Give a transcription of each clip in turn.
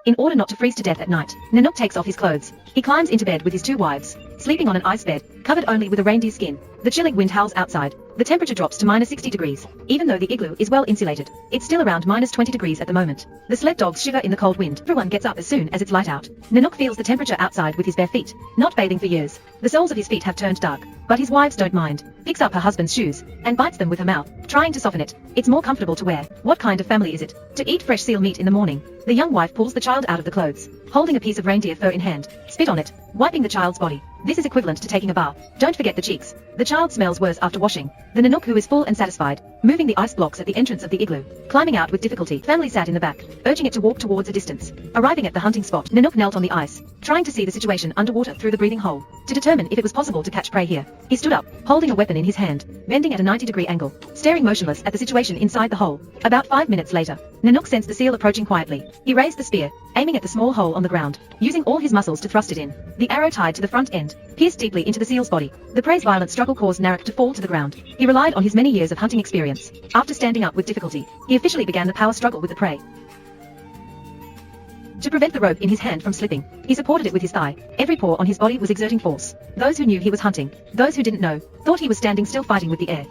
In order not to freeze to death at night, Nanook takes off his clothes. He climbs into bed with his two wives, sleeping on an ice bed, covered only with a reindeer skin. The chilling wind howls outside. The temperature drops to minus 60 degrees. Even though the igloo is well insulated, it's still around minus 20 degrees at the moment. The sled dogs shiver in the cold wind. Everyone gets up as soon as it's light out. Nanook feels the temperature outside with his bare feet. Not bathing for years, the soles of his feet have turned dark. But his wives don't mind. Picks up her husband's shoes and bites them with her mouth, trying to soften it. It's more comfortable to wear. What kind of family is it? To eat fresh seal meat in the morning. The young wife pulls the child out of the clothes, holding a piece of reindeer fur in hand, spit on it, wiping the child's body. This is equivalent to taking a bath. Don't forget the cheeks. The child smells worse after washing. The Nanook, who is full and satisfied, moving the ice blocks at the entrance of the igloo, climbing out with difficulty. Family sat in the back, urging it to walk towards a distance. Arriving at the hunting spot, Nanook knelt on the ice, trying to see the situation underwater through the breathing hole, to determine if it was possible to catch prey here. He stood up, holding a weapon in his hand, bending at a 90-degree angle, staring motionless at the situation inside the hole. About 5 minutes later, Nanook sensed the seal approaching quietly. He raised the spear, aiming at the small hole on the ground, using all his muscles to thrust it in. The arrow tied to the front end, pierced deeply into the seal's body. The prey's violent struggle caused Nanook to fall to the ground. He relied on his many years of hunting experience. After standing up with difficulty, he officially began the power struggle with the prey. To prevent the rope in his hand from slipping, he supported it with his thigh. Every pore on his body was exerting force. Those who knew he was hunting, those who didn't know, thought he was standing still fighting with the air.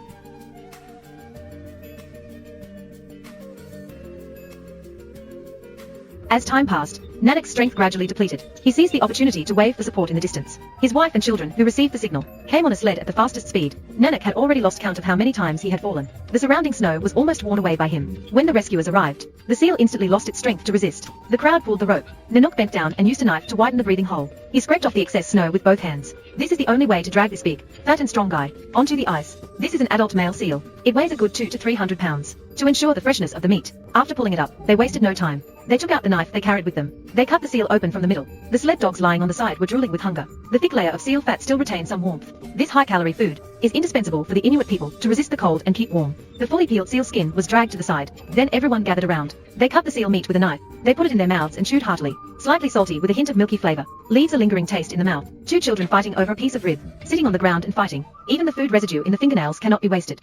As time passed, Nanook's strength gradually depleted. He seized the opportunity to wave for support in the distance. His wife and children, who received the signal, came on a sled at the fastest speed. Nanook had already lost count of how many times he had fallen. The surrounding snow was almost worn away by him. When the rescuers arrived, the seal instantly lost its strength to resist. The crowd pulled the rope. Nanook bent down and used a knife to widen the breathing hole. He scraped off the excess snow with both hands. This is the only way to drag this big, fat and strong guy onto the ice. This is an adult male seal. It weighs a good 200 to 300 pounds. To ensure the freshness of the meat, after pulling it up, they wasted no time. They took out the knife they carried with them. They cut the seal open from the middle. The sled dogs lying on the side were drooling with hunger. The thick layer of seal fat still retained some warmth. This high-calorie food is indispensable for the Inuit people to resist the cold and keep warm. The fully peeled seal skin was dragged to the side. Then everyone gathered around. They cut the seal meat with a knife. They put it in their mouths and chewed heartily. Slightly salty with a hint of milky flavor. Leaves a lingering taste in the mouth. Two children fighting over a piece of rib. Sitting on the ground and fighting. Even the food residue in the fingernails cannot be wasted.